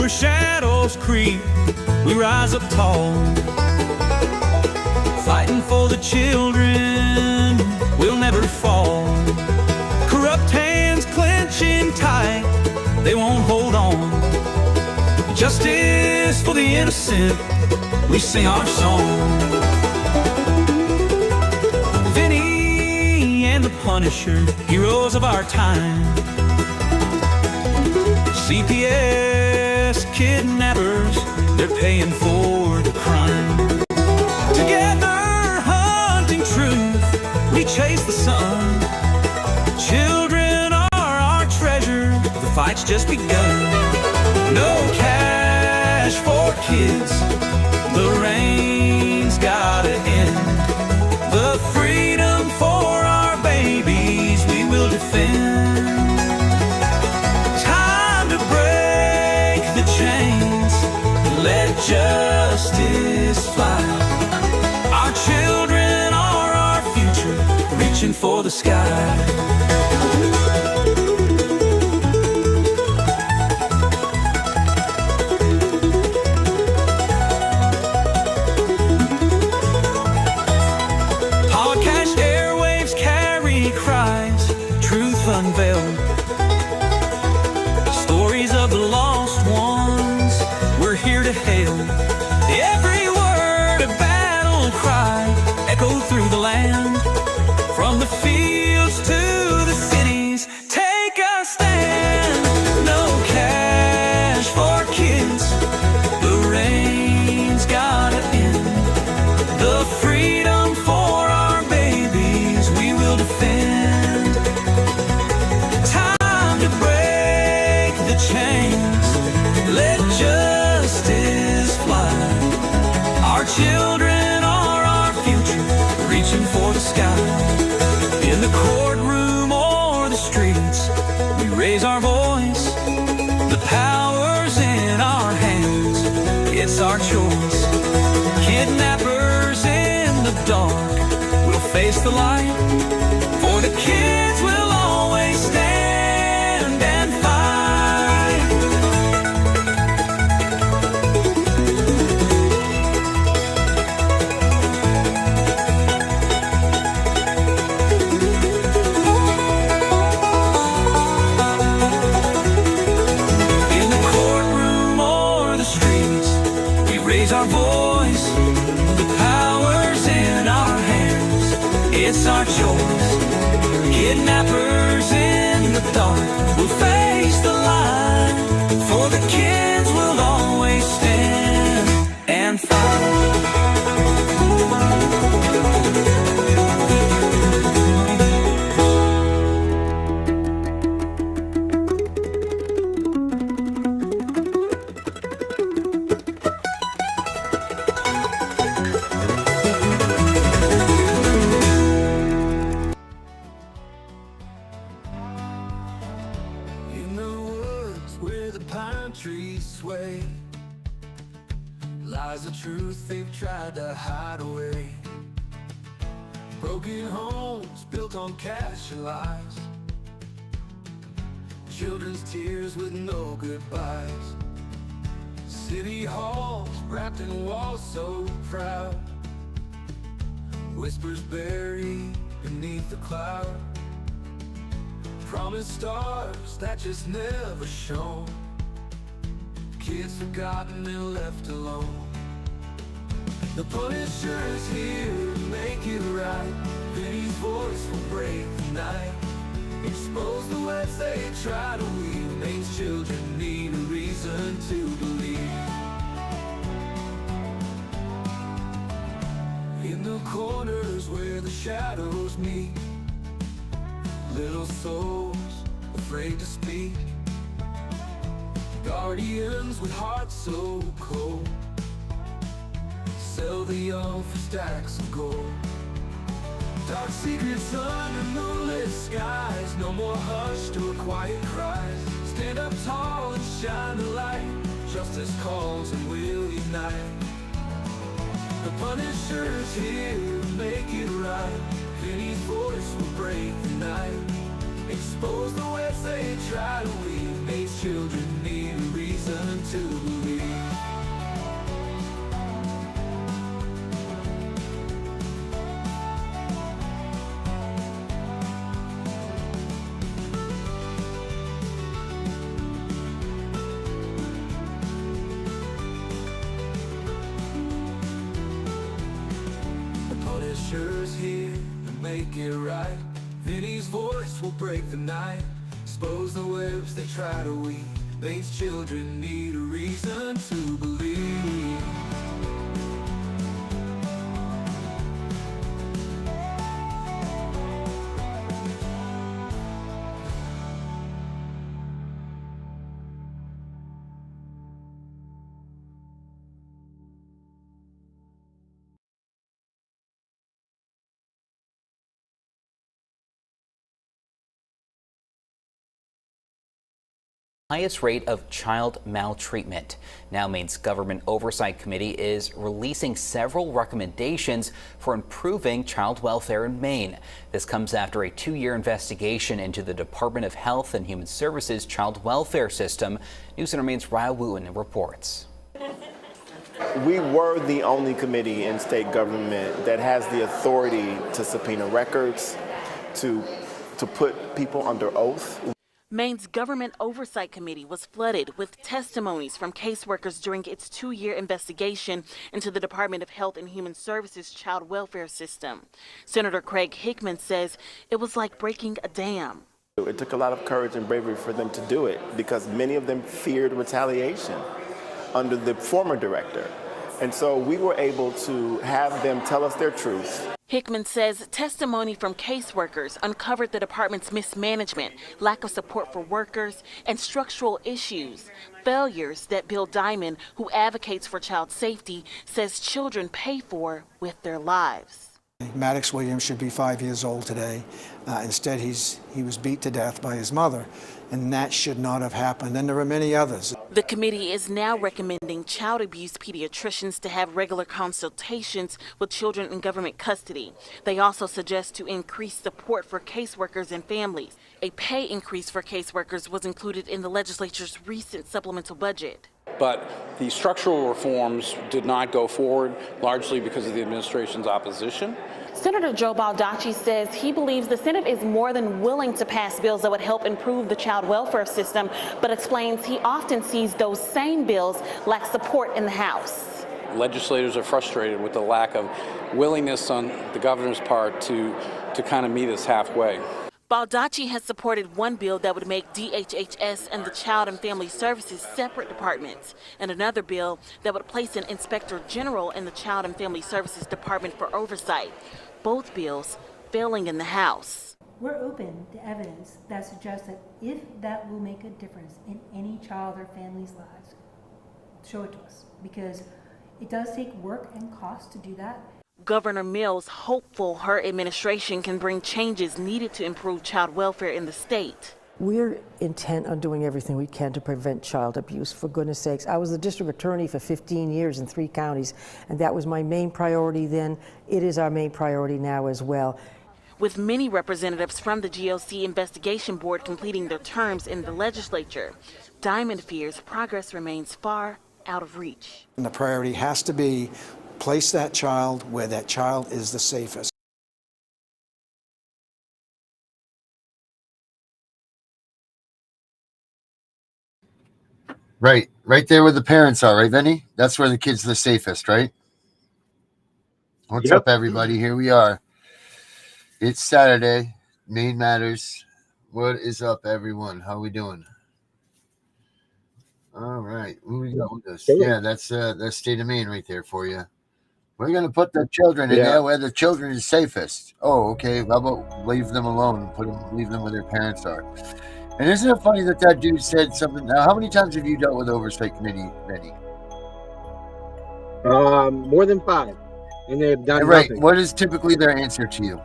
where shadows creep, we rise up tall, fighting for the children, we'll never fall. Corrupt hands clenching tight, they won't hold on. Justice for the innocent, we sing our song. Vinny and the Punisher, heroes of our time. CPS kidnappers, they're paying for the crime. Together hunting truth, we chase the sun. Children are our treasure, the fight's just begun. No cash for kids, the rain's gotta end. The freedom for our babies we will defend. Time to break the chains, let justice fly. Our children are our future, reaching for the sky. Unveiled stories of the lost ones, we're here to hail. Every word a battle cry echoed through the land. From the fields to the cities, take a stand. No cash for kids, the rain's gotta end. The freedom for our babies we will defend. Let justice fly. Our children are our future, reaching for the sky. In the courtroom or the streets, we raise our voice. The power's in our hands, it's our choice. Kidnappers in the dark, we'll face the light. For the kids we'll always stand and fight. Our voice, the power's in our hands, it's our choice. Kidnappers in the dark, we'll face the light. For the kids we'll always stand and fight. Where the pine trees sway lies the truth they've tried to hide away. Broken homes built on cash and lies, children's tears with no goodbyes. City halls wrapped in walls so proud, whispers buried beneath the cloud. Promised stars that just never shone, kids forgotten and left alone. The Punisher's here to make it right. Vinny's voice will break the night, expose the webs they try to weave. Maine's children need a reason to believe. In the corners where the shadows meet, little souls afraid to speak, guardians with hearts so cold, sell the young for stacks of gold. Dark secrets under moonless skies, no more hushed or quiet cries. Stand up tall and shine the light, justice calls and we'll unite. The Punisher's here to make it right. Vinny's voice will break the night, expose the webs they try to weave. Maine's children need a reason to make it right. Vinny's voice will break the night, expose the webs they try to weave. Maine's children need a reason to believe. Highest rate of child maltreatment. Now, Maine's Government Oversight Committee is releasing several recommendations for improving child welfare in Maine. This comes after a 2-year investigation into the Department of Health and Human Services child welfare system. News Center Maine's Ryle Wooten reports. We were the only committee in state government that has the authority to subpoena records, to put people under oath. Maine's Government Oversight Committee was flooded with testimonies from caseworkers during its 2-year investigation into the Department of Health and Human Services child welfare system. Senator Craig Hickman says it was like breaking a dam. It took a lot of courage and bravery for them to do it because many of them feared retaliation under the former director. And so we were able to have them tell us their truth. Hickman says testimony from caseworkers uncovered the department's mismanagement, lack of support for workers, and structural issues. Failures that Bill Diamond, who advocates for child safety, says children pay for with their lives. Maddox Williams should be 5 years old today. Instead, he was beat to death by his mother, and that should not have happened. And there are many others. The committee is now recommending child abuse pediatricians to have regular consultations with children in government custody. They also suggest to increase support for caseworkers and families. A pay increase for caseworkers was included in the legislature's recent supplemental budget. But the structural reforms did not go forward, largely because of the administration's opposition. Senator Joe Baldacci says he believes the Senate is more than willing to pass bills that would help improve the child welfare system, but explains he often sees those same bills lack support in the House. Legislators are frustrated with the lack of willingness on the governor's part to kind of meet us halfway. Baldacci has supported one bill that would make DHHS and the Child and Family Services separate departments, and another bill that would place an Inspector General in the Child and Family Services Department for oversight. Both bills failing in the House. We're open to evidence that suggests that if that will make a difference in any child or family's lives, show it to us, because it does take work and cost to do that. Governor Mills hopeful her administration can bring changes needed to improve child welfare in the state. We're intent on doing everything we can to prevent child abuse, for goodness sakes. I was the district attorney for 15 years in 3 counties, and that was my main priority then. It is our main priority now as well. With many representatives from the GOC Investigation Board completing their terms in the legislature, Diamond fears progress remains far out of reach. And the priority has to be place that child where that child is the safest. Right there where the parents are, right, Vinny? That's where the kids are the safest, right? What's up, everybody? Here we are. It's Saturday. Maine Matters. What is up, everyone? How we doing? All right. Who we got with us? Yeah, that's State of Maine right there for you. We're going to put the children in there where the children is safest. Oh, okay. How about leave them alone and leave them where their parents are? And isn't it funny that dude said something? Now, how many times have you dealt with oversight committee, Benny? More than 5, and they've done nothing. What is typically their answer to you?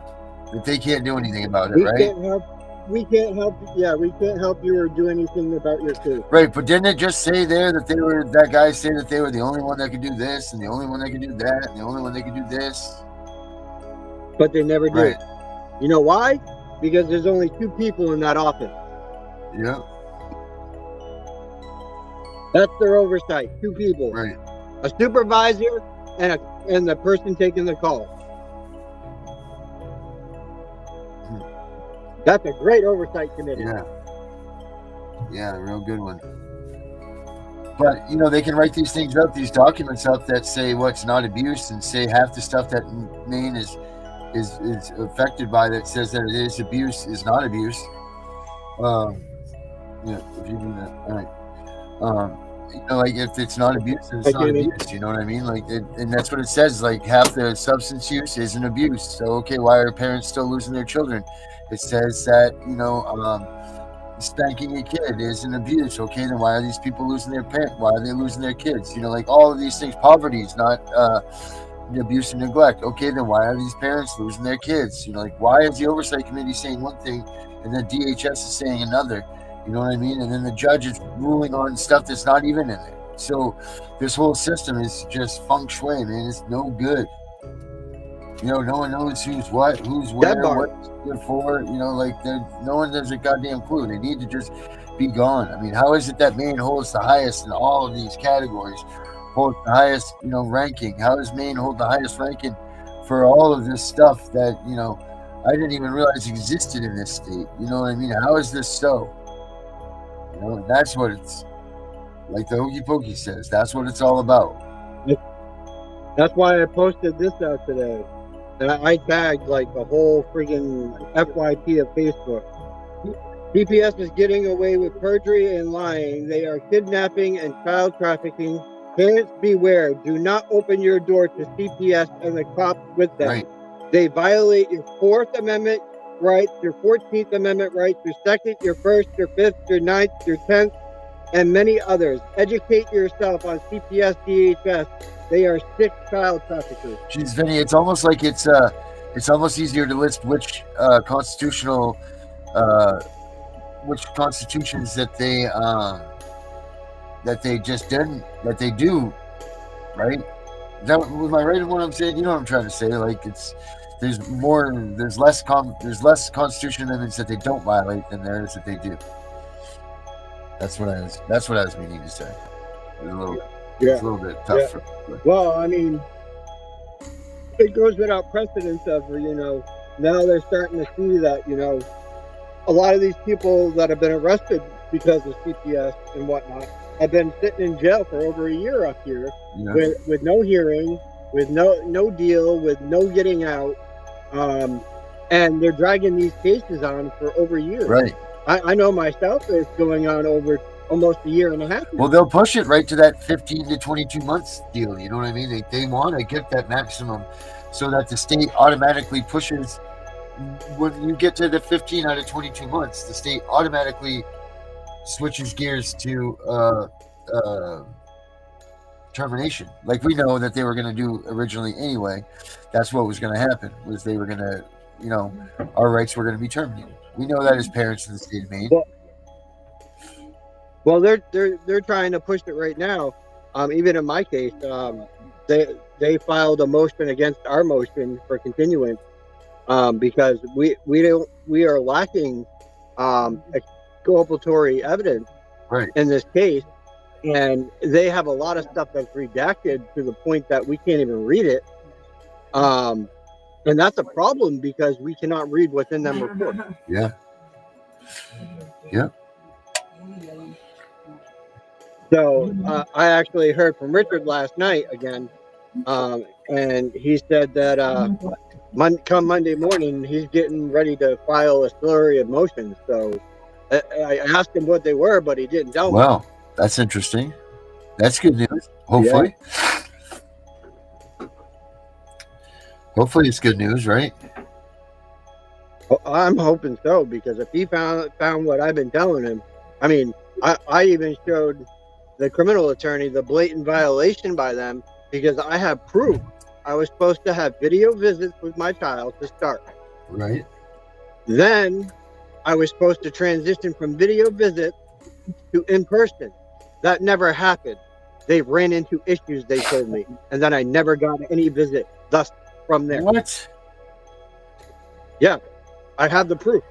That they can't do anything about it, right? We can't help. Yeah, we can't help you or do anything about your kid. Right, but didn't it just say there that that guy said that they were the only one that could do this, and the only one that could do that, and the only one that could do this? But they never did. Right. You know why? Because there's only 2 people in that office. Yeah. That's their oversight. 2 people. Right. A supervisor and the person taking the call. That's a great oversight committee. Yeah, a real good one. But, they can write these things up, these documents up that say what's not abuse, and say half the stuff that Maine is is affected by that says that it is abuse is not abuse. Yeah, if you do that, all right. Like if it's not abuse, then it's not abuse. You know what I mean? Like, and that's what it says. Like half the substance use is an abuse. So okay, why are parents still losing their children? It says that spanking a kid is an abuse. Okay, then why are these people losing their parent? Why are they losing their kids? Like all of these things. Poverty is not abuse and neglect. Okay, then why are these parents losing their kids? Like why is the oversight committee saying one thing and then DHS is saying another? You know what I mean? And then the judge is ruling on stuff that's not even in there. So this whole system is just feng shui, man. It's no good. No one knows who's what, who's where, what's good for. Like no one has a goddamn clue. They need to just be gone. I mean, how is it that Maine holds the highest in all of these categories? Holds the highest, ranking. How does Maine hold the highest ranking for all of this stuff that, I didn't even realize existed in this state? You know what I mean? How is this so? That's what it's like. The Hokey Pokey says that's what it's all about. That's why I posted this out today, and I tagged like the whole freaking FYP of Facebook. CPS is getting away with perjury and lying. They are kidnapping and child trafficking. Parents beware. Do not open your door to CPS and the cops with them. Right. They violate your 4th Amendment rights, your 14th Amendment rights, your 2nd, your 1st, your 5th, your 9th, your 10th, and many others. Educate yourself on CPS, DHS. They are sick child traffickers. Jeez, Vinny, it's almost like it's almost easier to list which constitutional which constitutions that they just didn't, that they do, right? Was I right in what I'm saying? You know what I'm trying to say? Like there's less constitutional amendments that they don't violate than there is that they do. That's what I was meaning to say. It's a little bit tough. Yeah. Well, I mean, it goes without precedence of, now they're starting to see that, a lot of these people that have been arrested because of CPS and whatnot have been sitting in jail for over a year up here with no hearing, with no deal, with no getting out. And they're dragging these cases on for over years. Right. I know myself it's going on over almost a year and a half now. Well, they'll push it right to that 15 to 22 months deal. You know what I mean? They want to get that maximum so that the state automatically pushes. When you get to the 15 out of 22 months, the state automatically switches gears to termination. Like we know that they were going to do originally anyway. That's what was going to happen, was they were going to, our rights were going to be terminated. We know that as parents in the state of Maine. Well, they're trying to push it right now. Even in my case, they filed a motion against our motion for continuance because we are lacking exculpatory evidence in this case, and they have a lot of stuff that's redacted to the point that we can't even read it. And that's a problem because we cannot read what's in them reports. Yeah. Yeah. So I actually heard from Richard last night again, and he said that come Monday morning, he's getting ready to file a slurry of motions. So I asked him what they were, but he didn't tell me. Well, that's interesting. That's good news. Hopefully. Yeah. Hopefully it's good news, right? Well, I'm hoping so, because if he found what I've been telling him, I mean, I even showed the criminal attorney the blatant violation by them because I have proof. I was supposed to have video visits with my child to start. Right. Then I was supposed to transition from video visit to in person. That never happened. They ran into issues, they told me, and then I never got any visit. Thus, from there. What? Yeah, I have the proof.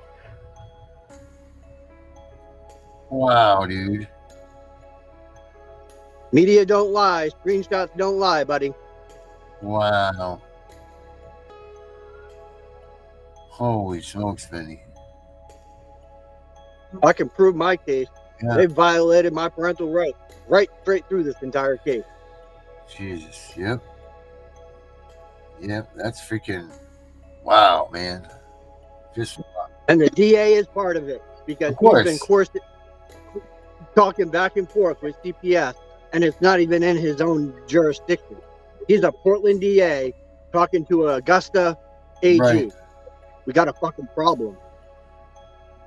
Wow, dude. Media don't lie. Screenshots don't lie, buddy. Wow. Holy smokes, Vinny. I can prove my case. Yeah. They violated my parental rights right straight through this entire case. Jesus. Yep. Yep. That's freaking. Wow, man. Just And the DA is part of it because Of course. he's been talking back and forth with CPS, and it's not even in his own jurisdiction. He's a Portland DA talking to a Augusta AG. Right. We got a fucking problem.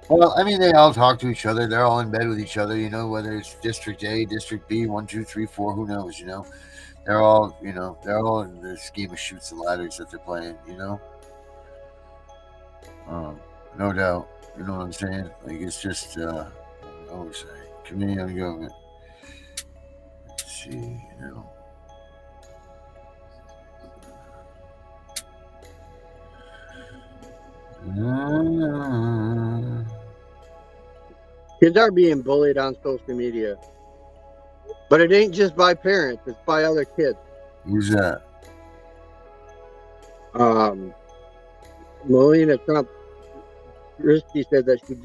Well, I mean, they all talk to each other. They're all in bed with each other, you know, whether it's District A, District B, 1, 2, 3, 4, who knows, you know. They're all in the scheme of Chutes and Ladders that they're playing, you know. No doubt. You know what I'm saying? Like, it's just, oversight. Committee on Government. Let's see, you know. Kids are being bullied on social media. But it ain't just by parents, it's by other kids. Who's that? Melania Trump Risky said that she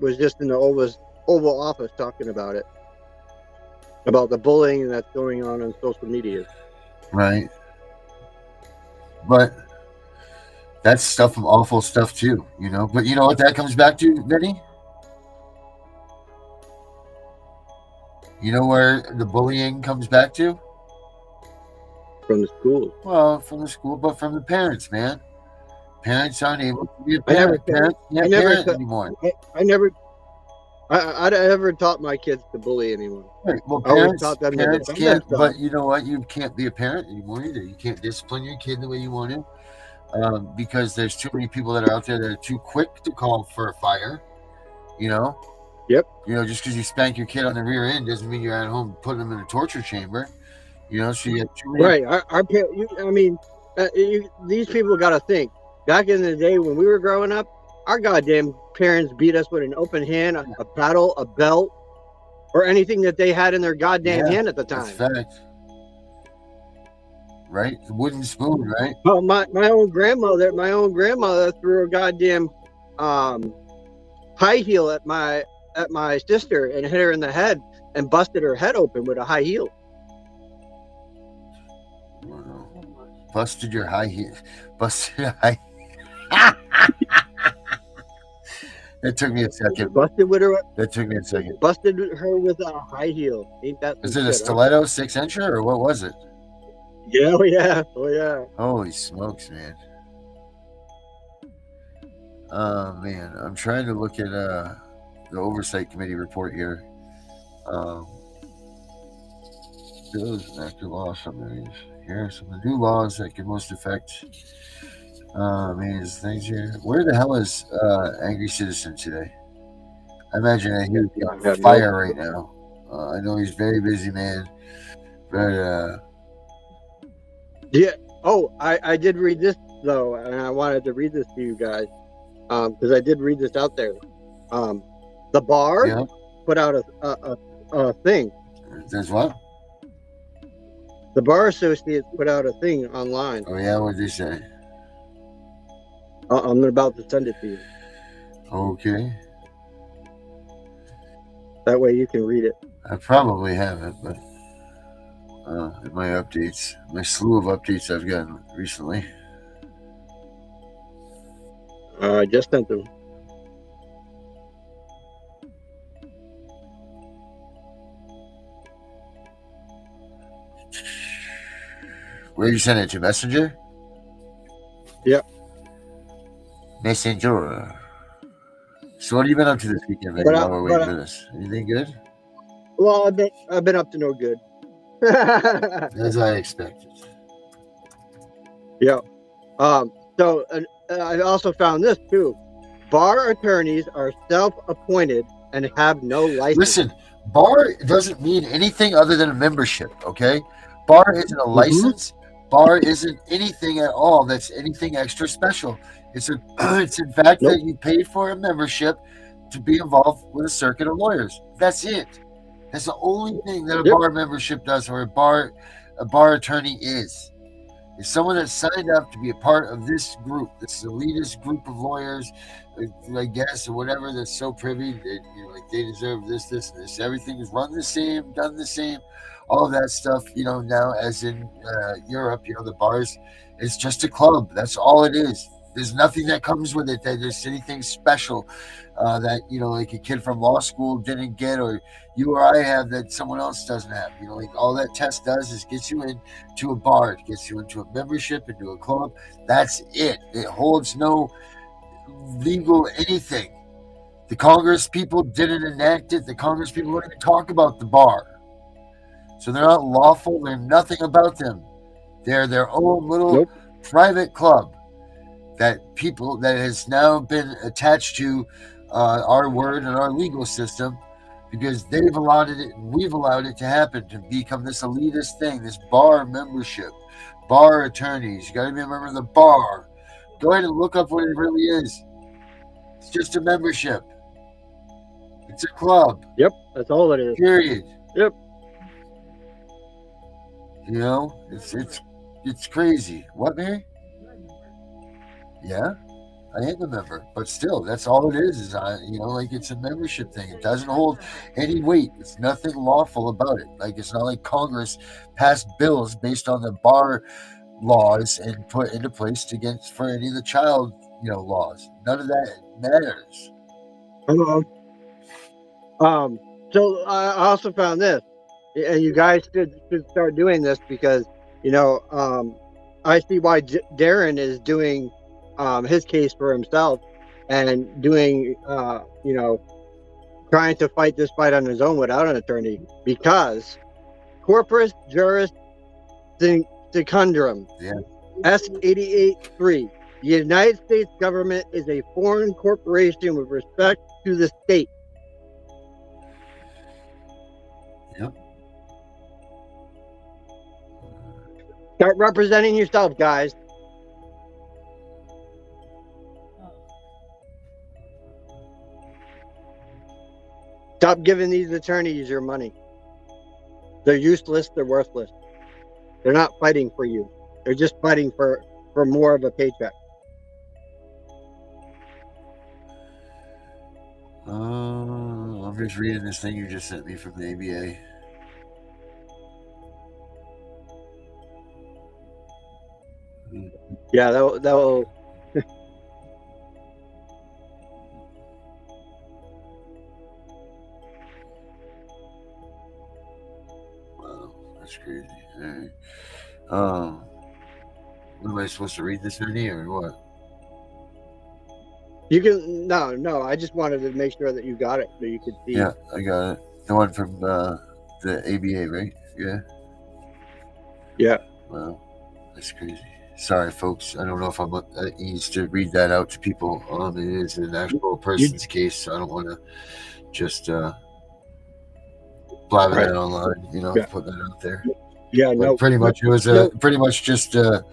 was just in the Oval Office talking about it. About the bullying that's going on social media. Right. But that's awful stuff too, you know. But you know what that comes back to, Vinny? You know where the bullying comes back to? From the school. Well, from the school, but from the parents, man. Parents aren't able to be a parent. Parents can't parent anymore. I never taught my kids to bully anyone. Right. Well, parents can't, but you know what? You can't be a parent anymore either. You can't discipline your kid the way you want to. Because there's too many people that are out there that are too quick to call for a fire, you know? Yep. You know, just because you spank your kid on the rear end doesn't mean you're at home putting them in a torture chamber, you know? So you get too many. Right. These people got to think. Back in the day when we were growing up, our goddamn parents beat us with an open hand, a paddle, a belt, or anything that they had in their goddamn hand at the time. That's fact. Right? The wooden spoon, right? Well, my own grandmother threw a goddamn high heel at my sister and hit her in the head and busted her head open with a high heel. Wow. Busted your high heel. Busted a high. That took me a second. Busted with her. That took me a second. Busted her with a high heel. Ain't that? Is it a stiletto 6-incher or what was it? Yeah, oh yeah. Holy smokes, man. Oh man, I'm trying to look at the Oversight Committee report here. Bills and active law summaries. Here are some of the new laws that can most affect these things here. Where the hell is Angry Citizen today? I imagine that he would be on fire right now. I know he's a very busy man, but yeah. Oh, I did read this though, and I wanted to read this to you guys because I did read this out there. The bar put out a thing. There's what? The Bar Associates put out a thing online. Oh yeah, what did they say? I'm about to send it to you. Okay. That way you can read it. I probably have it, but in my updates, my slew of updates I've gotten recently. I just sent them. Where you send it to? Messenger? Yep. Messenger. So what have you been up to this weekend, Vinny, while we're waiting for this? Anything good? Well, I've been up to no good. As I expected. Yeah. So I also found this too. Bar attorneys are self-appointed and have no license. Listen, bar doesn't mean anything other than a membership, okay? Bar isn't a license. Bar isn't anything at all that's anything extra special. It's in fact that you paid for a membership to be involved with a circuit of lawyers. That's it. That's the only thing that a bar membership does, or a bar attorney is. It's someone that signed up to be a part of this group, this elitist group of lawyers, I guess, or whatever, that's so privy that like they deserve this, and this. Everything is run the same, done the same, all of that stuff. Now, as in Europe, the bars, it's just a club. That's all it is. There's nothing that comes with it that there's anything special that, like a kid from law school didn't get, or you or I have that someone else doesn't have. Like all that test does is gets you into a bar, it gets you into a membership, into a club. That's it. It holds no legal anything. The Congress people didn't enact it. The Congress people don't even talk about the bar. So they're not lawful. They're nothing about them. They're their own little private club that has now been attached to our word and our legal system, because they've allowed it and we've allowed it to happen, to become this elitist thing, this bar membership, bar attorneys. You got to be a member of the bar. Go ahead and look up what it really is. It's just a membership. It's a club. Yep, that's all it is. Period. Yep. It's crazy. What, Mary? Yeah, I am a member, but still, that's all it is like it's a membership thing. It doesn't hold any weight. It's nothing lawful about it. Like, it's not like Congress passed bills based on the bar laws and put into place for any of the child, laws. None of that matters. So I also found this, and you guys should start doing this, because I see why Darren is doing his case for himself and doing trying to fight this fight on his own without an attorney, because corpus juris secundum, S88.3, the United States government is a foreign corporation with respect to the state. Yep. Start representing yourself, guys. Stop giving these attorneys your money. They're useless. They're worthless. They're not fighting for you. They're just fighting for more of a paycheck. I'm just reading this thing you just sent me from the ABA. Yeah, that will. Wow, that's crazy. All right. What am I supposed to read this in here, or what? You can no. I just wanted to make sure that you got it so you could see. Yeah, I got it. The one from the ABA, right? Yeah. Yeah. Wow, that's crazy. Sorry, folks. I don't know if I'm at ease to read that out to people. It is an actual person's case, so I don't want to just blabber that online. Put that out there. Yeah, but no. Pretty much, it was pretty much just a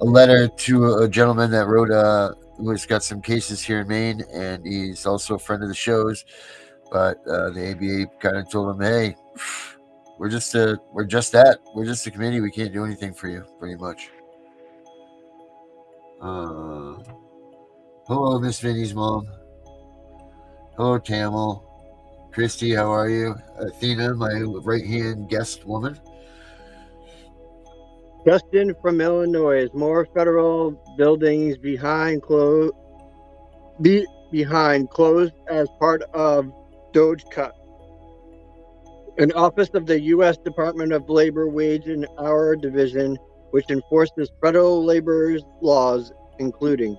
letter to a gentleman that wrote who's got some cases here in Maine, and he's also a friend of the show's. But the ABA kind of told him, "Hey, we're just a committee. We can't do anything for you, pretty much." Hello, Miss Vinny's mom. Hello, Tamil. Christy, how are you? Athena, my right-hand guest woman. Justin from Illinois. More federal buildings behind closed as part of Doge cut. An office of the U.S. Department of Labor Wage and Hour Division, which enforces federal labor laws, including.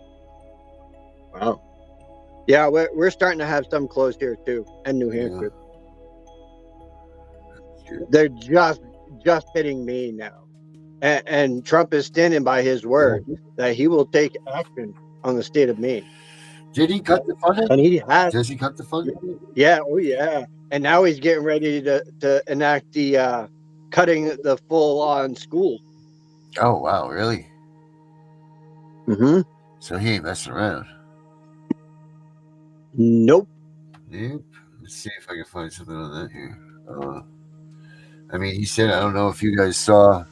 Wow. Yeah, we're starting to have some closed here too, and New Hampshire. Yeah. They're just hitting Maine now. And Trump is standing by his word that he will take action on the state of Maine. Did he cut the funding? And he has. Does he cut the funding? Yeah, oh yeah. And now he's getting ready to enact the cutting the full-on school. Oh, wow, really? Mm-hmm. So he ain't messing around. Nope. Let's see if I can find something on that here. He said, I don't know if you guys saw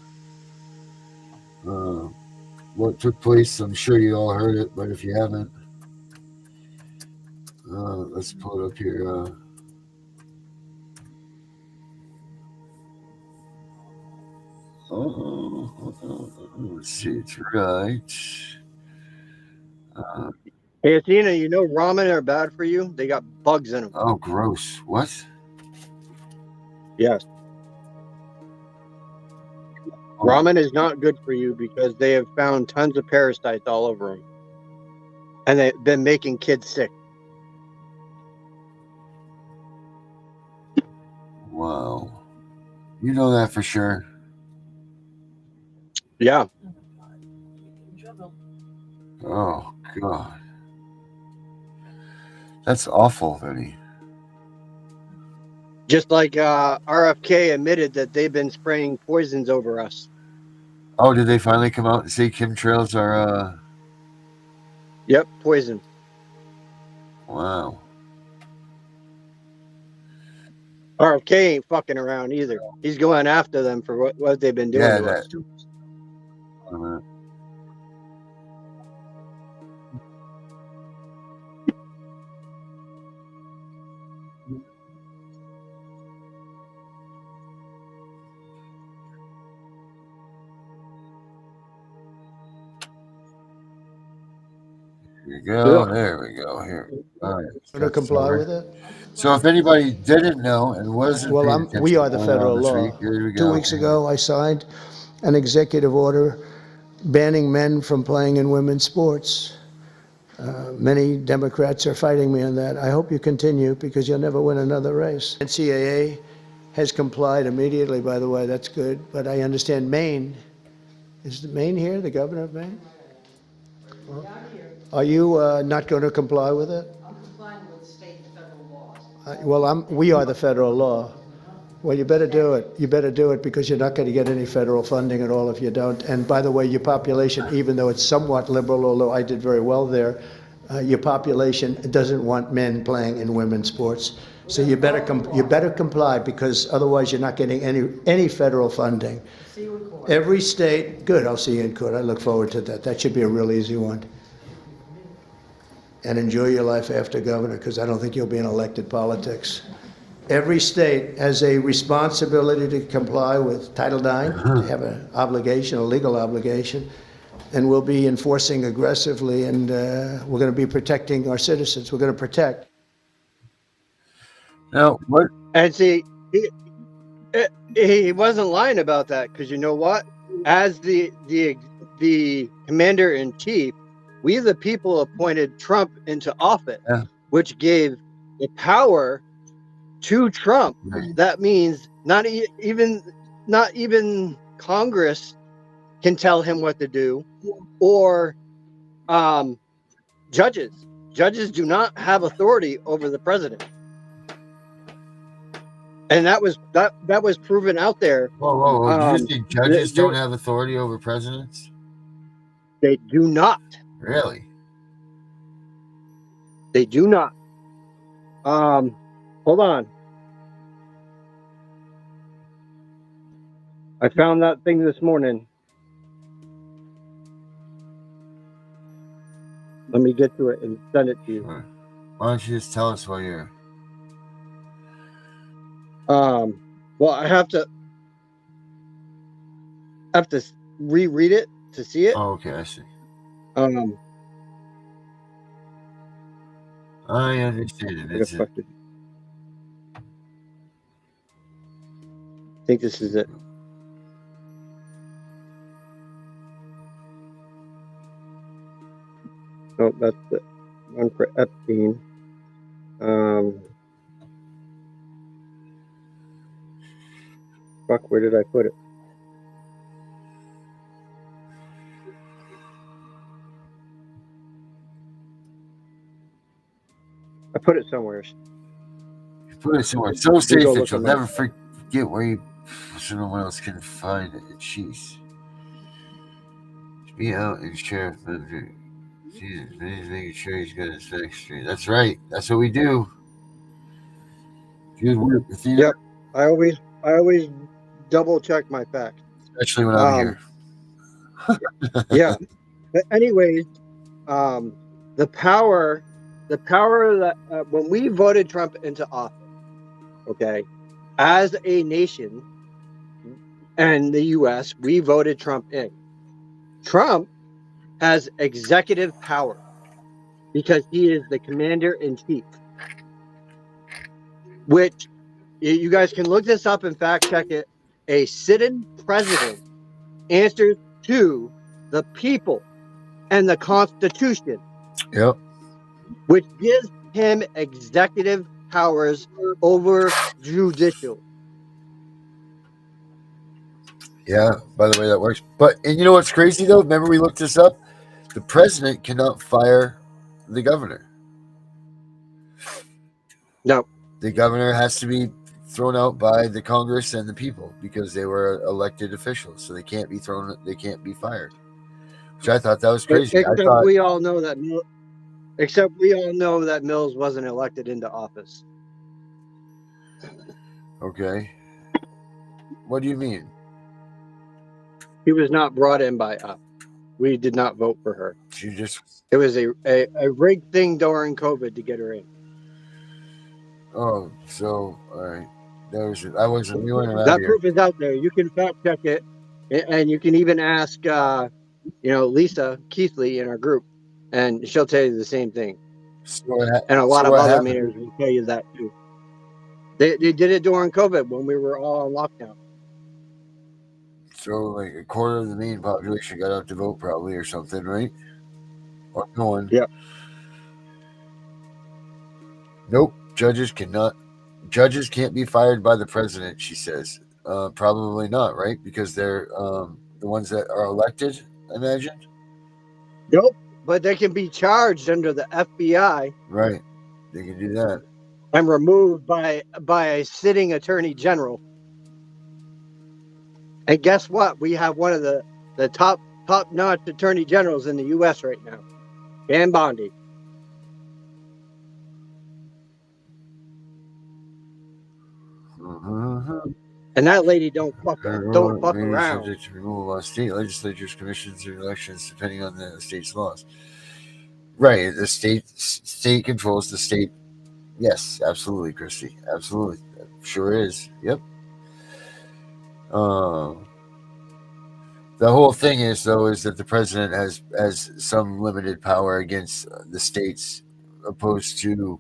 what took place. I'm sure you all heard it, but if you haven't, let's pull it up here. Let's see, it's right. Hey, Athena, you know ramen are bad for you? They got bugs in them. Oh, gross. What? Yes. Ramen is not good for you because they have found tons of parasites all over them. And they've been making kids sick. Wow. You know that for sure. Yeah. Oh, God. That's awful, Vinny. Just like RFK admitted that they've been spraying poisons over us. Oh, did they finally come out and say chemtrails are, Yep, poison. Wow. RFK ain't fucking around either. He's going after them for what they've been doing Yeah, to that. us. Here we go. There we go. Here. All right. Going to comply with it? So if anybody didn't know and wasn't Well, paying attention we are to the what's going on federal this law. week, here we 2 go. weeks ago, I signed an executive order banning men from playing in women's sports. Many Democrats are fighting me on that. I hope you continue because you'll never win another race. NCAA has complied immediately, by the way. That's good. But I understand Maine. Is Maine here, the governor of Maine? Are you not going to comply with it? I'm complying with state and federal laws. Well, we are the federal law. Well, you better do it. You better do it because you're not going to get any federal funding at all if you don't. And by the way, your population, even though it's somewhat liberal, although I did very well there, your population doesn't want men playing in women's sports. So you better comply because otherwise you're not getting any federal funding. See you in court. Every state, good. I'll see you in court. I look forward to that. That should be a real easy one. And enjoy your life after governor because I don't think you'll be in elected politics. Every state has a responsibility to comply with Title IX. They have an obligation, a legal obligation, and we'll be enforcing aggressively, and we're going to be protecting our citizens. We're going to protect. Now, what? And see, he wasn't lying about that because you know what? As the commander in chief, we the people appointed Trump into office, which gave the power to Trump. Right. That means not even Congress can tell him what to do, or judges. Judges do not have authority over the president, and that was proven out there. Whoa. Do you think judges don't have authority over presidents? They do not. Really? They do not. Hold on. I found that thing this morning. Let me get to it and send it to you. Sure. Why don't you just tell us while you're... Well, I have to reread it to see it. Oh, okay, I see. I understand it. I think this is it. No, that's the one for Epstein. Fuck, where did I put it? I put it somewhere. Put it somewhere so safe go that look you'll them never forget where you, so no one else can find it. Jeez. Be out and sheriff. Jesus, he's making sure he's got his facts straight. That's right. That's what we do. Good work, Athena. Yep. I always double check my facts. Especially when I'm here. Yeah. But anyways, the power that when we voted Trump into office, okay, as a nation and the U.S., we voted Trump in. Trump has executive power. because he is the commander-in-chief. Which, you guys can look this up and fact check it. A sitting president answers to the people and the Constitution, Yep. which gives him executive powers over judicial. Yeah, by the way, that works. And you know what's crazy, though? Remember we looked this up? The president cannot fire the governor. No. The governor has to be thrown out by the Congress and the people because they were elected officials. So they can't be fired. Which I thought that was crazy. Except we all know that Mills wasn't elected into office. Okay. What do you mean? He was not brought in by us. We did not vote for her. It was a rigged thing during COVID to get her in. Oh, so all right. We weren't around that here. proof is out there. You can fact check it, and you can even ask, Lisa Keithley in our group, and she'll tell you the same thing. And a lot of other Mainers will tell you that too. They did it during COVID when we were all on lockdown. So like a quarter of the Maine population got out to vote probably or something, right? Or no one. Yeah. Nope. Judges can't be fired by the president, she says. Probably not, right? Because they're the ones that are elected, I imagine. Nope. But they can be charged under the FBI. Right. They can do that. And removed by a sitting attorney general. And guess what? We have one of the top-notch attorney generals in the U.S. right now, Dan Bondi. Mm-hmm. And that lady don't fuck around. Subject to removal by state legislatures, commissions, or elections, depending on the state's laws. Right. The state controls the state. Yes, absolutely, Christy. Absolutely. Sure is. Yep. The whole thing is that the president has some limited power against the states, opposed to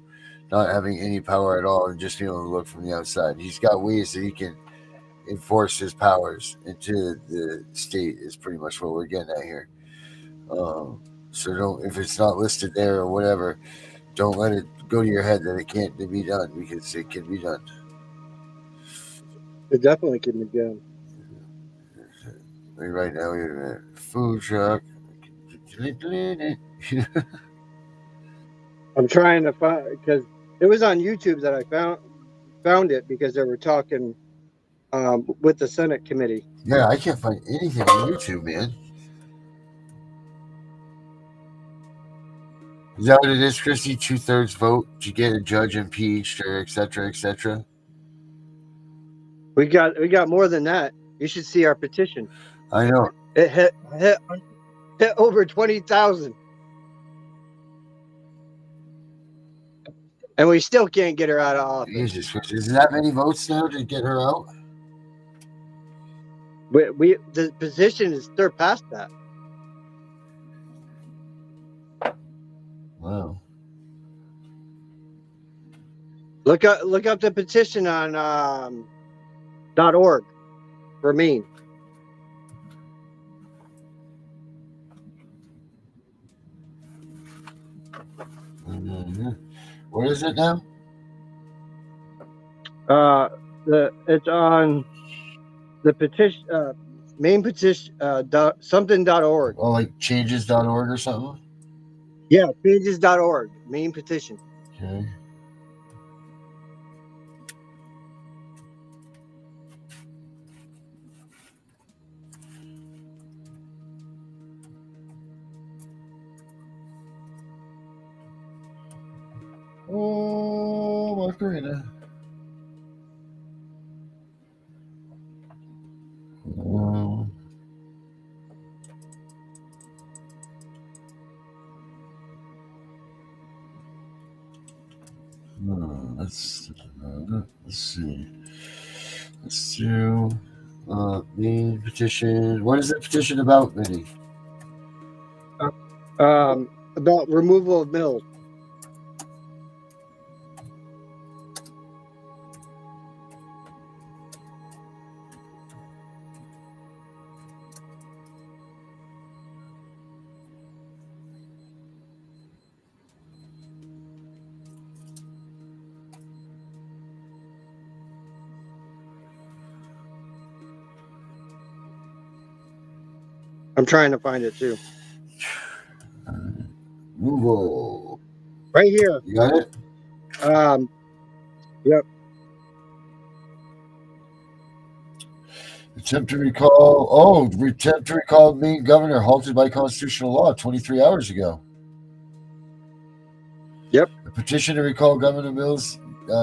not having any power at all and just being able to look from the outside. He's got ways that he can enforce his powers into the state is pretty much what we're getting at here. So if it's not listed there or whatever, don't let it go to your head that it can't be done, because it can be done. It definitely can be done. Right now, we have a food truck. I'm trying to find, because it was on YouTube that I found it, because they were talking with the Senate committee. Yeah, I can't find anything on YouTube, man. Is that what it is, Christy? 2/3 vote to get a judge impeached, or et cetera, et cetera? We got more than that. You should see our petition. I know. It hit over 20,000. And we still can't get her out of office. Jesus Christ. Is that many votes now to get her out? The position is surpassed that. Wow. Look up the petition on .org for Maine. Mm-hmm. What is it now? It's on the petition, Maine petition, something.org. Oh, like changes.org or something? Yeah, changes.org, Maine petition. Okay. Oh, Macarena. Let's see. Let's do Maine petition. What is the petition about, Minnie? about removal of mills. I'm trying to find it too. Removal. Right here. You got it? Yep. Attempt to recall. Attempt to recall Maine governor halted by constitutional law 23 hours ago. Yep. A petition to recall Governor Mills,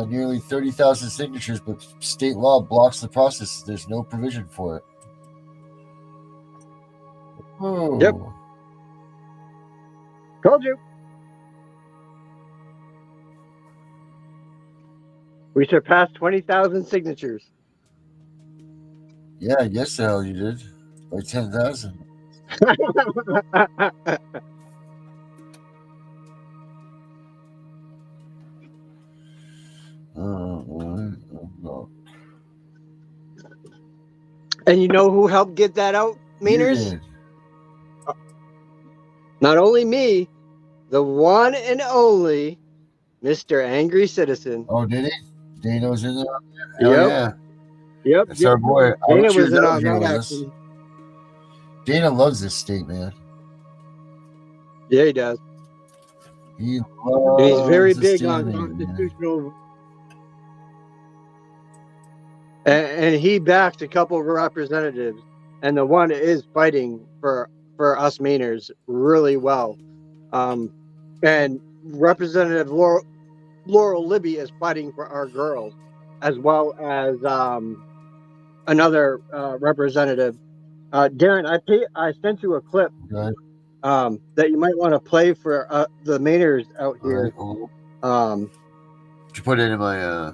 nearly 30,000 signatures, but state law blocks the process. There's no provision for it. Oh. Yep. Told you. We surpassed 20,000 signatures. Yeah, I guess the hell you did. By 10,000. And you know who helped get that out, Mainers? Not only me, the one and only Mr. Angry Citizen. Oh, did he? Dana was in there? Yep. Yeah. Yep. That's our boy. Dana was in on that action. Dana loves this state, man. Yeah, he does. He loves He's very the big state on of Maine, constitutional. And he backed a couple of representatives, and the one is fighting for us Mainers really well. And Representative Laurel Libby is fighting for our girls, as well as another representative. Darren, I sent you a clip that you might want to play for the Mainers out here. Did you put it in my?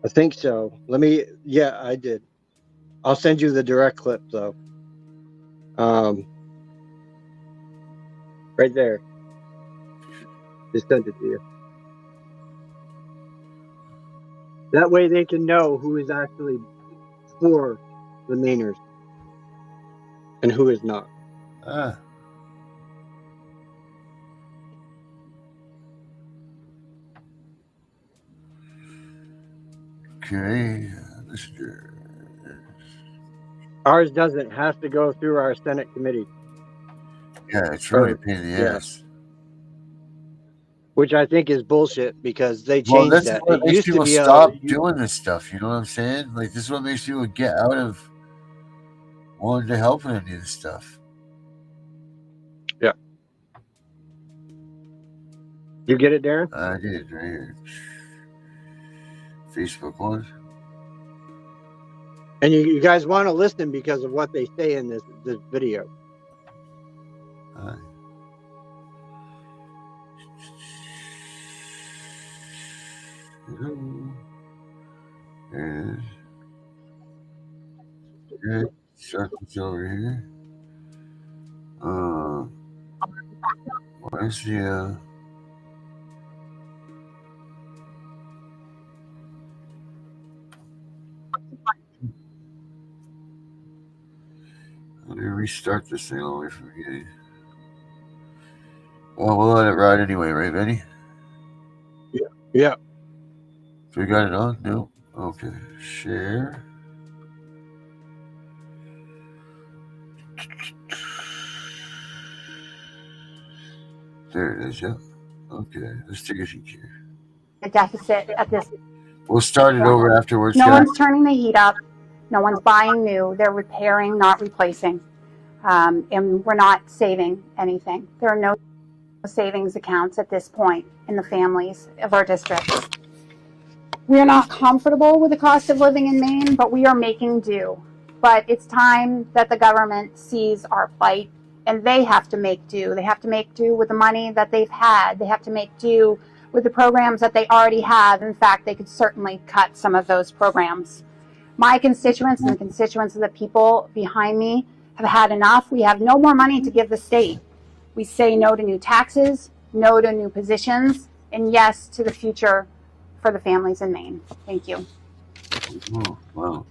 I think so. Yeah, I did. I'll send you the direct clip though. Right there. Just sent it to you. That way they can know who is actually for the Mainers and who is not. Okay. Ours doesn't have to go through our Senate committee. Yeah, it's really a pain in the ass. Which I think is bullshit because they changed that. That's what makes people stop doing this stuff. You know what I'm saying? Like, this is what makes people get out of wanting to help with any of this stuff. Yeah. You get it, Darren? I did, right here. Facebook one. And you guys want to listen because of what they say in this video. There it is. Good. Circles over here. Where's the let me restart this thing all the way from the beginning. Well, we'll let it ride anyway, right, Benny? Yeah. So we got it on? No. Okay. Share. There it is, yeah. Okay. Let's take a seat here. A deficit at this. We'll start it over afterwards. No one's turning the heat up. No one's buying new. They're repairing, not replacing. And we're not saving anything. There are no savings accounts at this point in the families of our districts. We are not comfortable with the cost of living in Maine, but we are making do. But it's time that the government sees our plight, and they have to make do. They have to make do with the money that they've had. They have to make do with the programs that they already have. In fact, they could certainly cut some of those programs. My constituents and the constituents of the people behind me have had enough. We have no more money to give the state. We say no to new taxes, no to new positions, and yes to the future for the families in Maine. Thank you. Oh, wow.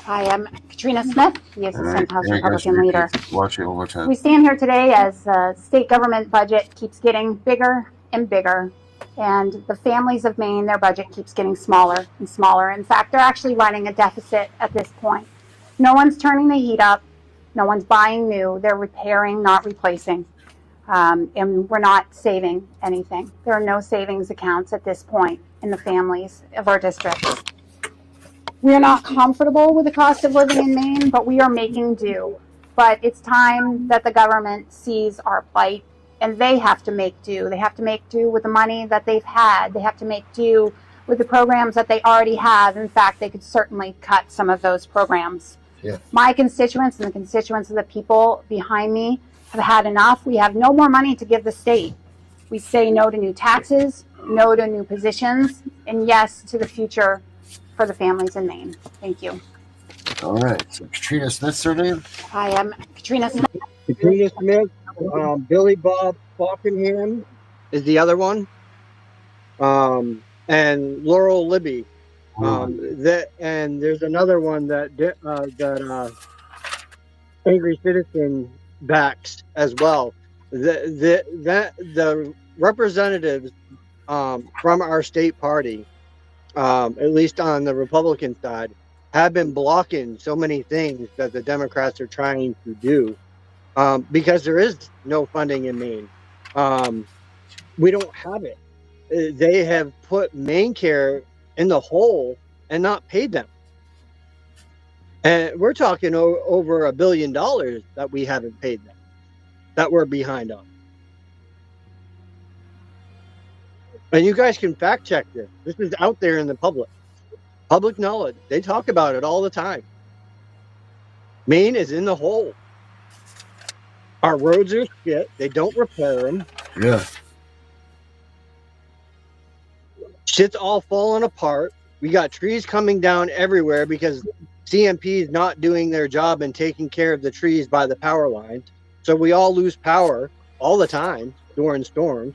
I am Katrina Smith, the All right. Assistant House Yeah, guys, Republican leader. watch it one more time. We stand here today as the state government budget keeps getting bigger and bigger, and the families of Maine, their budget keeps getting smaller and smaller. In fact, they're actually running a deficit at this point. No one's turning the heat up. No one's buying new. They're repairing, not replacing. And we're not saving anything. There are no savings accounts at this point in the families of our districts. We are not comfortable with the cost of living in Maine, but we are making do. But it's time that the government sees our plight, and they have to make do. They have to make do with the money that they've had. They have to make do with the programs that they already have. In fact, they could certainly cut some of those programs. Yeah. My constituents and the constituents of the people behind me have had enough. We have no more money to give the state. We say no to new taxes, no to new positions, and yes to the future for the families in Maine. Thank you. All right. So Katrina Smith's her name? I am Katrina Smith. Katrina Smith, Billy Bob Falkenham is the other one, and Laurel Libby. And there's another one that Angry Citizen backs as well. The representatives from our state party, at least on the Republican side, have been blocking so many things that the Democrats are trying to do, because there is no funding in Maine. We don't have it. They have put Maine Care in the hole and not paid them. And we're talking over $1 billion that we haven't paid them, that we're behind on. And you guys can fact check this. This is out there in the public knowledge. They talk about it all the time. Maine is in the hole. Our roads are shit. They don't repair them. Yeah. Shit's all falling apart. We got trees coming down everywhere because CMP is not doing their job and taking care of the trees by the power lines. So we all lose power all the time during storms.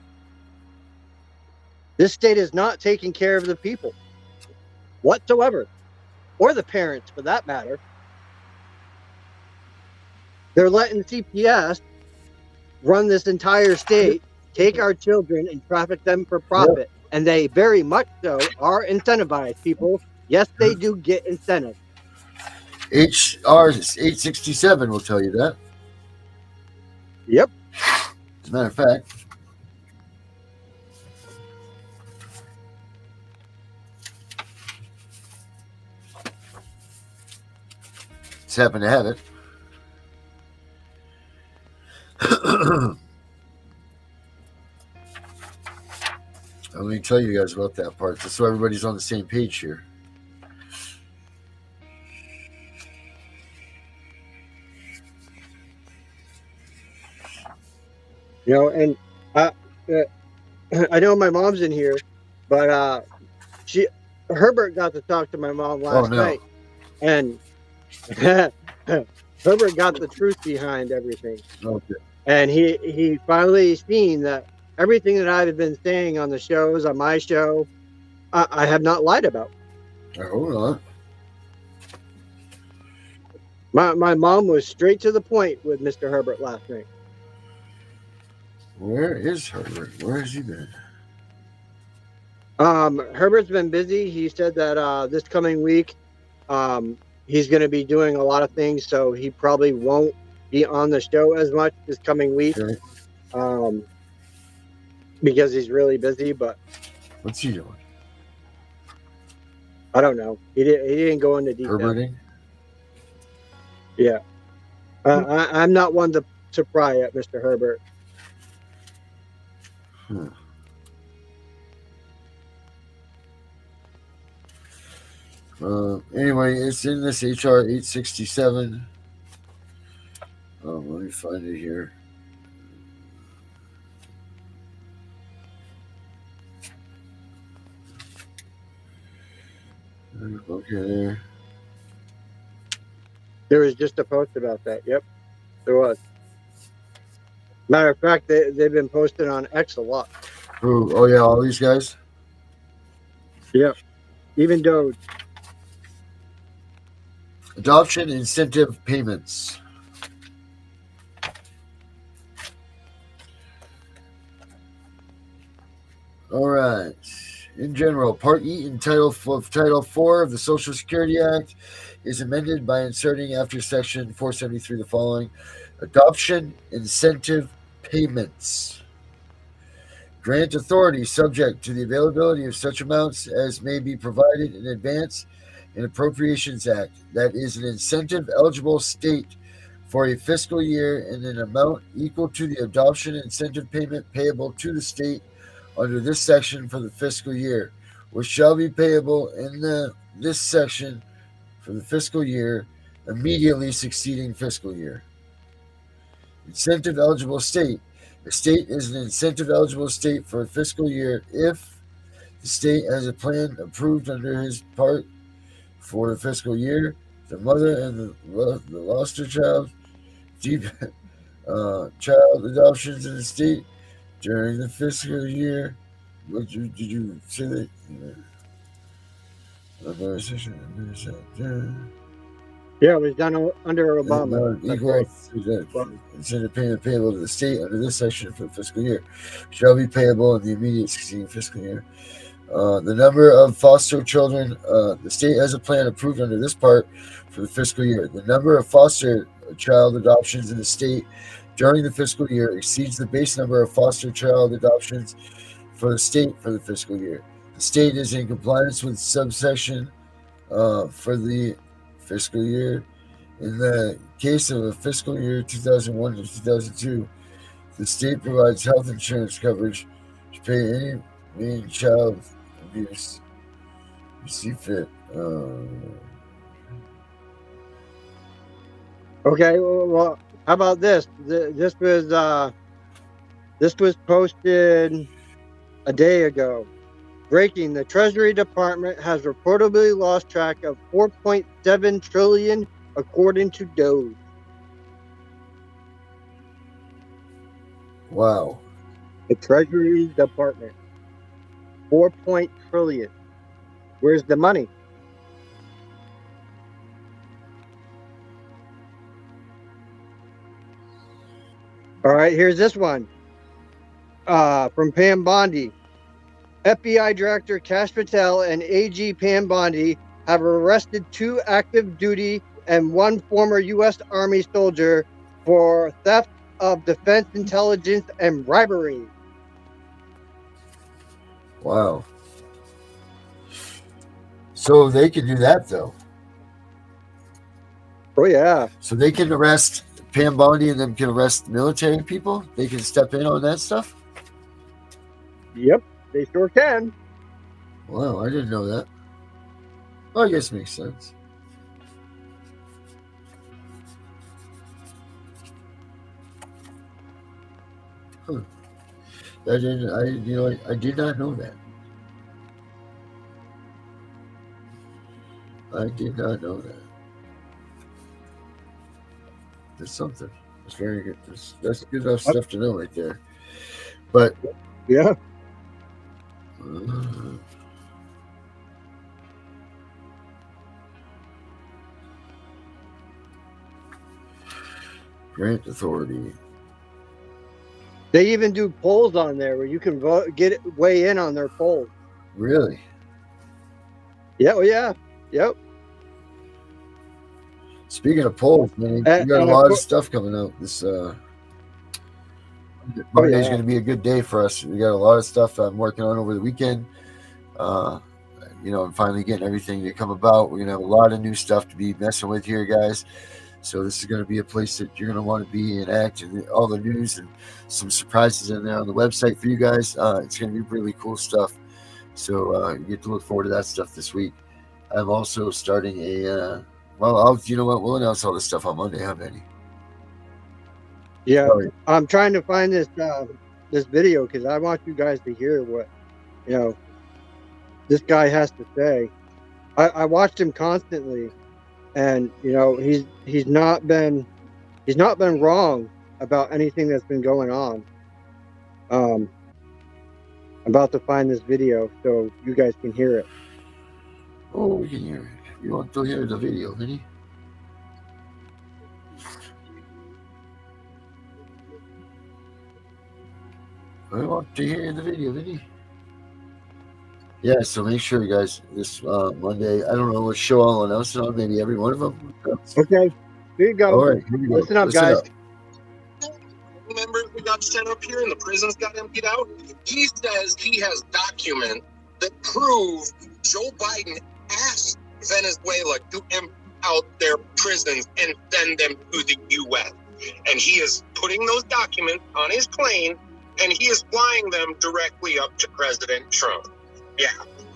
This state is not taking care of the people whatsoever, or the parents for that matter. They're letting CPS run this entire state, take our children and traffic them for profit. Yep. And they very much so are incentivized, people. Yes, they do get incentive. HR 867 will tell you that. Yep. As a matter of fact. Just happen to have it. Let me tell you guys about that part, just so everybody's on the same page here. You know, and I know my mom's in here, but Herbert got to talk to my mom last night, and Herbert got the truth behind everything. Okay. And he finally seen that everything that I've been saying on the shows, on my show, I have not lied about. Hold on. My mom was straight to the point with Mr. Herbert last night. Where is Herbert? Where has he been? Herbert's been busy. He said that this coming week, he's going to be doing a lot of things, so he probably won't be on the show as much this coming week. Okay. Because he's really busy. But what's he doing? I don't know. He didn't go into detail. Herberting? Yeah. I'm not one to pry at Mr. Herbert. Anyway, it's in this HR 867. Let me find it here. Okay. There was just a post about that. Yep, there was. Matter of fact, they've been posted on X a lot. Who? Oh yeah, all these guys. Yep. Even Doge. Adoption incentive payments. All right. In general, Part E in Title 4 of the Social Security Act is amended by inserting after Section 473 the following: adoption incentive payments. Grant authority subject to the availability of such amounts as may be provided in advance in Appropriations Act that is an incentive eligible state for a fiscal year in an amount equal to the adoption incentive payment payable to the state under this section for the fiscal year, which shall be payable in this section for the fiscal year immediately succeeding fiscal year. Incentive eligible state. A state is an incentive eligible state for a fiscal year if the state has a plan approved under his part for the fiscal year, the mother and the foster child child adoptions in the state during the fiscal year. Did you say that? Yeah, it was done under Obama. Equal incentive payment payable to the state under this section for the fiscal year shall be payable in the immediate succeeding fiscal year. The number of foster children, the state has a plan approved under this part for the fiscal year. The number of foster child adoptions in the state during the fiscal year exceeds the base number of foster child adoptions for the state for the fiscal year. The state is in compliance with subsection for the fiscal year. In the case of a fiscal year 2001 to 2002, the state provides health insurance coverage to pay any Maine child abuse you see fit. Okay, well, how about this? This was posted a day ago. Breaking: the Treasury Department has reportedly lost track of $4.7 trillion, according to Doge. Wow. The Treasury Department. $4 trillion. Where's the money? All right, here's this one. From Pam Bondi. FBI Director Kash Patel and AG Pam Bondi have arrested 2 active duty and 1 former U.S. Army soldier for theft of defense intelligence and bribery. Wow. So they can do that, though. Oh, yeah. So they can arrest Pam Bondi and then can arrest military people? They can step in on that stuff? Yep, they sure can. Wow, I didn't know that. Well, I guess it makes sense. Huh. I did not know that. I did not know that. That's something. That's very good. That's good enough stuff to know right there. But yeah. Grant authority. They even do polls on there where you can vote, weigh in on their polls. Really? Yeah. Oh, yeah. Yep. Speaking of polls, man, you got a lot of stuff coming out. This Monday's going to be a good day for us. We got a lot of stuff I'm working on over the weekend. And finally getting everything to come about. We're going to have a lot of new stuff to be messing with here, guys. So this is going to be a place that you're going to want to be and act, and all the news and some surprises in there on the website for you guys. It's going to be really cool stuff. So you get to look forward to that stuff this week. I'm also starting we'll announce all this stuff on Monday, huh, Benny? Yeah, I'm trying to find this video because I want you guys to hear what this guy has to say. I watched him constantly, and he's not been wrong about anything that's been going on. I'm about to find this video so you guys can hear it. Oh, we can hear it. You want to hear the video, Vinny? I want to hear the video, Vinny. Yeah, so make sure, you guys, this Monday, I don't know what show I'll announce it on, maybe every one of them. Okay, here you go. All right, here we go. Listen up, guys. Members who got sent up here and the prisons got emptied out. He says he has documents that prove Joe Biden asked Venezuela to empty out their prisons and send them to the U.S. And he is putting those documents on his plane and he is flying them directly up to President Trump. Yeah.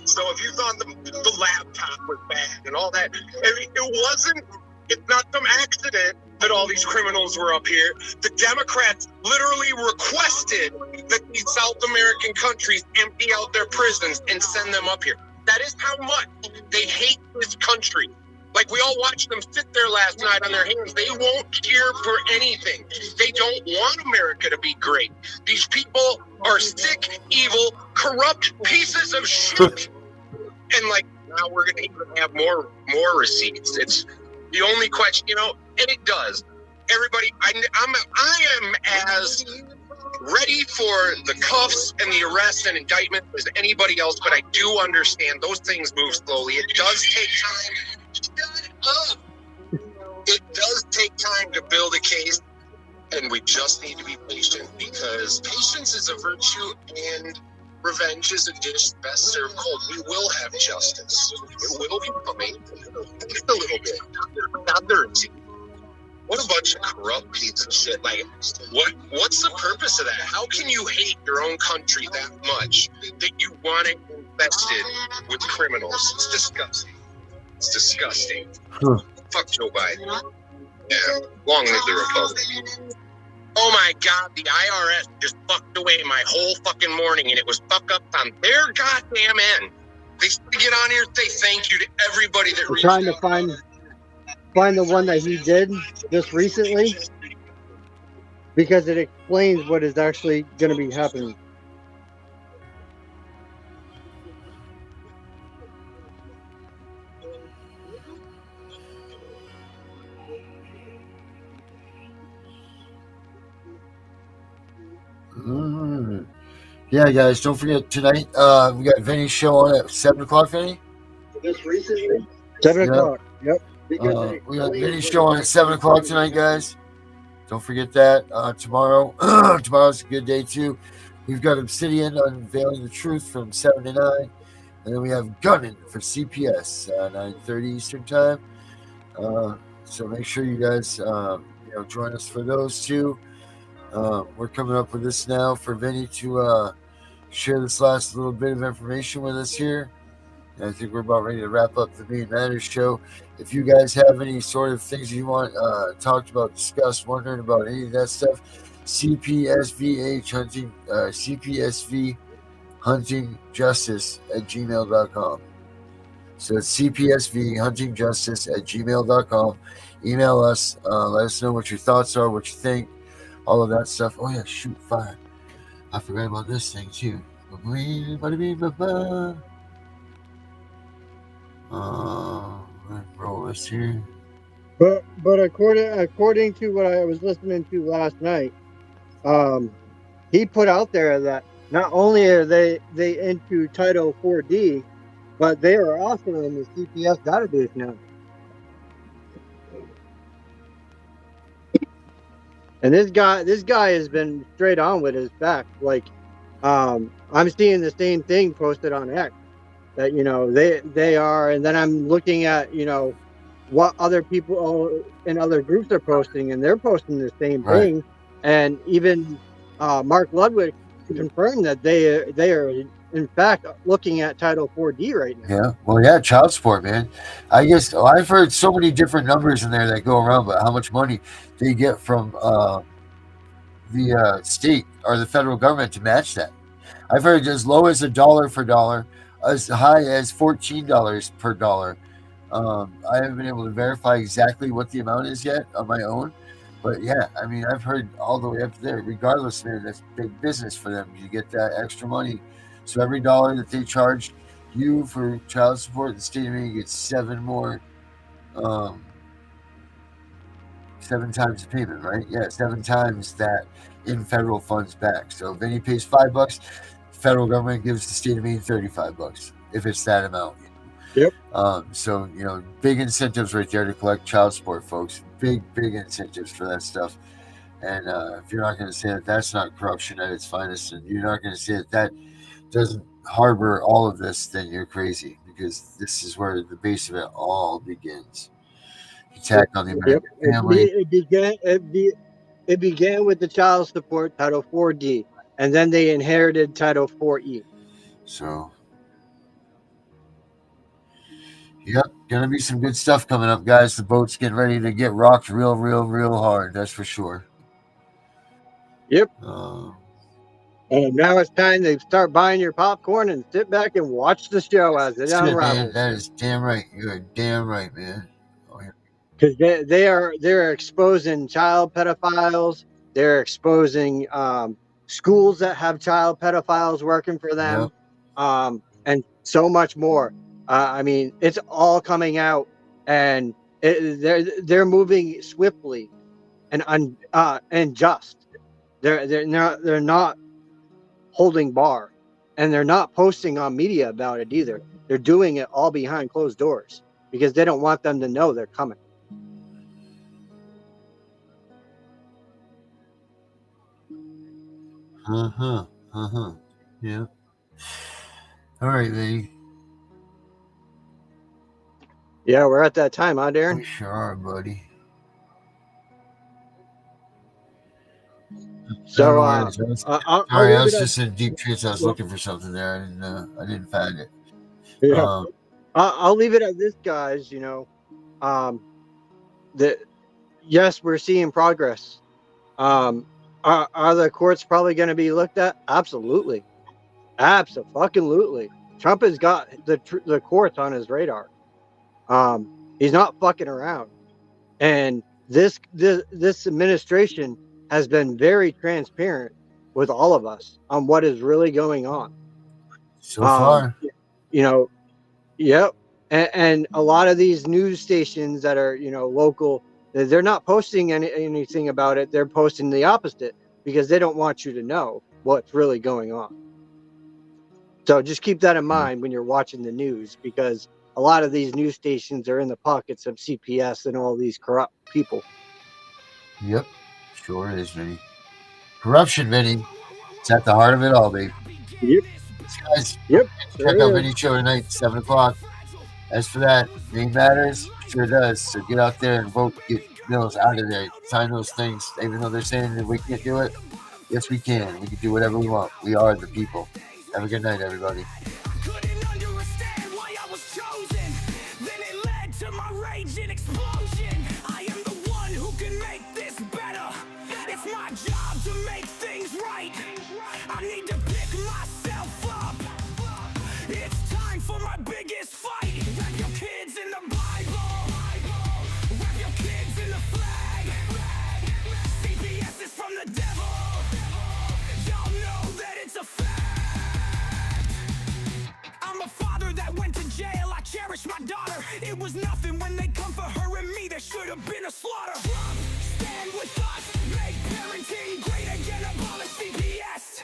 So if you thought the laptop was bad and all that, it wasn't. It's not some accident that all these criminals were up here. The Democrats literally requested that these South American countries empty out their prisons and send them up here. That is how much they hate this country. Like, we all watched them sit there last night on their hands. They won't cheer for anything. They don't want America to be great. These people are sick, evil, corrupt pieces of shit. And, like, now we're going to even have more receipts. It's the only question, you know, and it does. Everybody, I am as ready for the cuffs and the arrest and indictment as anybody else, but I do understand those things move slowly. It does take time. Shut up. It does take time to build a case, and we just need to be patient, because patience is a virtue and revenge is a dish best served cold. We will have justice. It will be coming. Just a little bit. Not 13. What a bunch of corrupt pieces of shit. Like, what's the purpose of that? How can you hate your own country that much that you want it infested with criminals? It's disgusting. It's disgusting. Fuck Joe Biden. Yeah, long live the Republic. Oh my God, the IRS just fucked away my whole fucking morning, and it was fuck up on their goddamn end. They get on here and say thank you to everybody that We're trying to find the one that he did just recently, because it explains what is actually going to be happening. Yeah, guys, don't forget tonight. We got Vinny's show on at 7 o'clock, Vinny? Just recently? 7 o'clock, yep. We got Vinny's show on at 7 o'clock tonight, guys. Don't forget that. Tomorrow, tomorrow's a good day, too. We've got Obsidian unveiling the truth from 7 to 9. And then we have Gunning for CPS, 9:30 Eastern Time. So make sure you guys join us for those two. We're coming up with this now for Vinny to share this last little bit of information with us here. And I think we're about ready to wrap up the Maine Matters show. If you guys have any sort of things you want talked about, discussed, wondering about any of that stuff, CPSVH hunting, CPSV hunting justice at gmail.com. So it's CPSV hunting justice at gmail.com. Email us, let us know what your thoughts are, what you think, all of that stuff. Oh yeah, shoot, fire. I forgot about this thing too. Roll this here. But according to what I was listening to last night, he put out there that not only are they into Title 4D, but they are also in the CPS database now. And this guy has been straight on with his facts. Like, I'm seeing the same thing posted on X, that they are, and then I'm looking at what other people in other groups are posting, and they're posting the same thing. Right. And even Mark Ludwig confirmed that they are in fact looking at Title 4D right now. Yeah, well, yeah, child support, man. I guess I've heard so many different numbers in there that go around, but how much money they get from the state or the federal government to match that. I've heard as low as $1 for dollar, as high as $14 per dollar. I haven't been able to verify exactly what the amount is yet on my own, But yeah, I mean, I've heard all the way up there. Regardless, man, that's big business for them. You get that extra money. So every dollar that they charge you for child support, the state of Maine gets 7 more, 7 times the payment, right? Yeah, 7 times that in federal funds back. So if Vinny pays $5, the federal government gives the state of Maine $35 if it's that amount. Yep. So, big incentives right there to collect child support, folks. Big incentives for that stuff. And if you're not going to say that that's not corruption at its finest, and you're not going to say that that doesn't harbor all of this, then you're crazy, because this is where the base of it all begins. Attack on the American family. It began with the child support Title 4D, and then they inherited Title 4E. So, yep, gonna be some good stuff coming up, guys. The boat's getting ready to get rocked real hard. That's for sure. Yep. And now it's time to start buying your popcorn and sit back and watch the show as it unravels. That is damn right. You're damn right, man. Because they're exposing child pedophiles. They're exposing schools that have child pedophiles working for them, and so much more. I mean, it's all coming out, and they're moving swiftly and just. They're not holding bar, and they're not posting on media about it either. They're doing it all behind closed doors because they don't want them to know they're coming. Yeah. All right, Vinny. Yeah, we're at that time, huh, Darren? We sure are, buddy. So, sorry, I was just in deep treats. I was looking for something there. I didn't find it. Yeah. I'll leave it at this, guys. Yes, we're seeing progress. Are the courts probably going to be looked at? Absolutely. Absolutely. Trump has got the courts on his radar. He's not fucking around. And this administration has been very transparent with all of us on what is really going on. So far. Yep. And a lot of these news stations that are, local, they're not posting anything about it. They're posting the opposite because they don't want you to know what's really going on. So just keep that in mind when you're watching the news, because a lot of these news stations are in the pockets of CPS and all these corrupt people. Yep. Sure is, Vinny. Corruption, Vinny. It's at the heart of it all, baby. Yep. Guys, yep. Check out Vinny's show tonight, 7 o'clock. As for that, Maine matters. Sure does. So get out there and vote. Get Mills out of there. Sign those things. Even though they're saying that we can't do it, yes, we can. We can do whatever we want. We are the people. Have a good night, everybody. Couldn't understand why I was chosen. Then it led to my rage and explosion. I am the one who can make this better. It's my job to make things right. I need to pick myself up. It's time for my biggest fight. Wrap your kids in the Bible. Wrap your kids in the flag. CPS is from the devil. Y'all know that it's a fact. I'm a father that went to jail. I cherish my daughter. It was nothing when they come for her and me. There should have been a slaughter. Stand with us. Make parenting great again. Abolish CPS.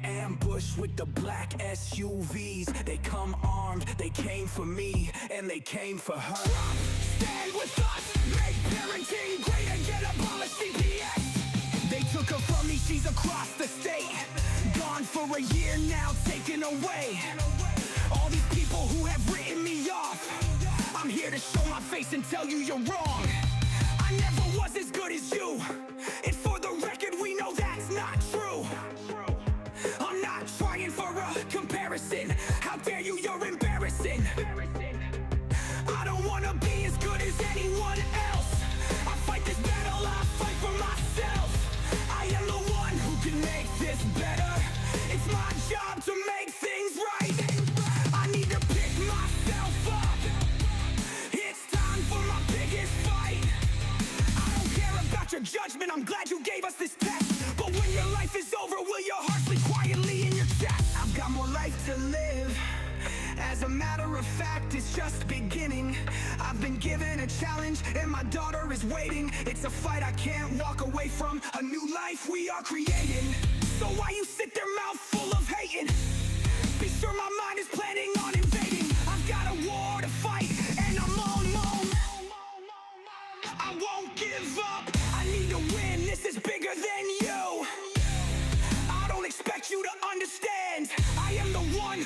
Ambush with the black SUVs. They come armed. They came for me and they came for her. Stand with us. Make parenting great again. Abolish CPS. They took her from me. She's across the state. Gone for a year now. Taken away. All these people who have written me off. I'm here to show my face and tell you you're wrong. I never was as good as you. And for the record, we know that's not true. I'm not trying for a comparison. How dare you, you're embarrassing. I don't want to be as good as anyone else. I fight this battle, I fight for myself. I am the one who can make this better. It's my job to make things right. I need to pick myself up. It's time for my biggest fight. and I'm glad you gave us this test. But when your life is over, will your heart sleep quietly in your chest? I've got more life to live. As a matter of fact, it's just beginning. I've been given a challenge and my daughter is waiting. It's a fight I can't walk away from, a new life we are creating. So why you sit there mouth full of hating? Be sure my mind is planning on invading. I've got a war to fight and I'm on. I won't give up, I need to win, this is bigger than you. I don't expect you to understand, I am the one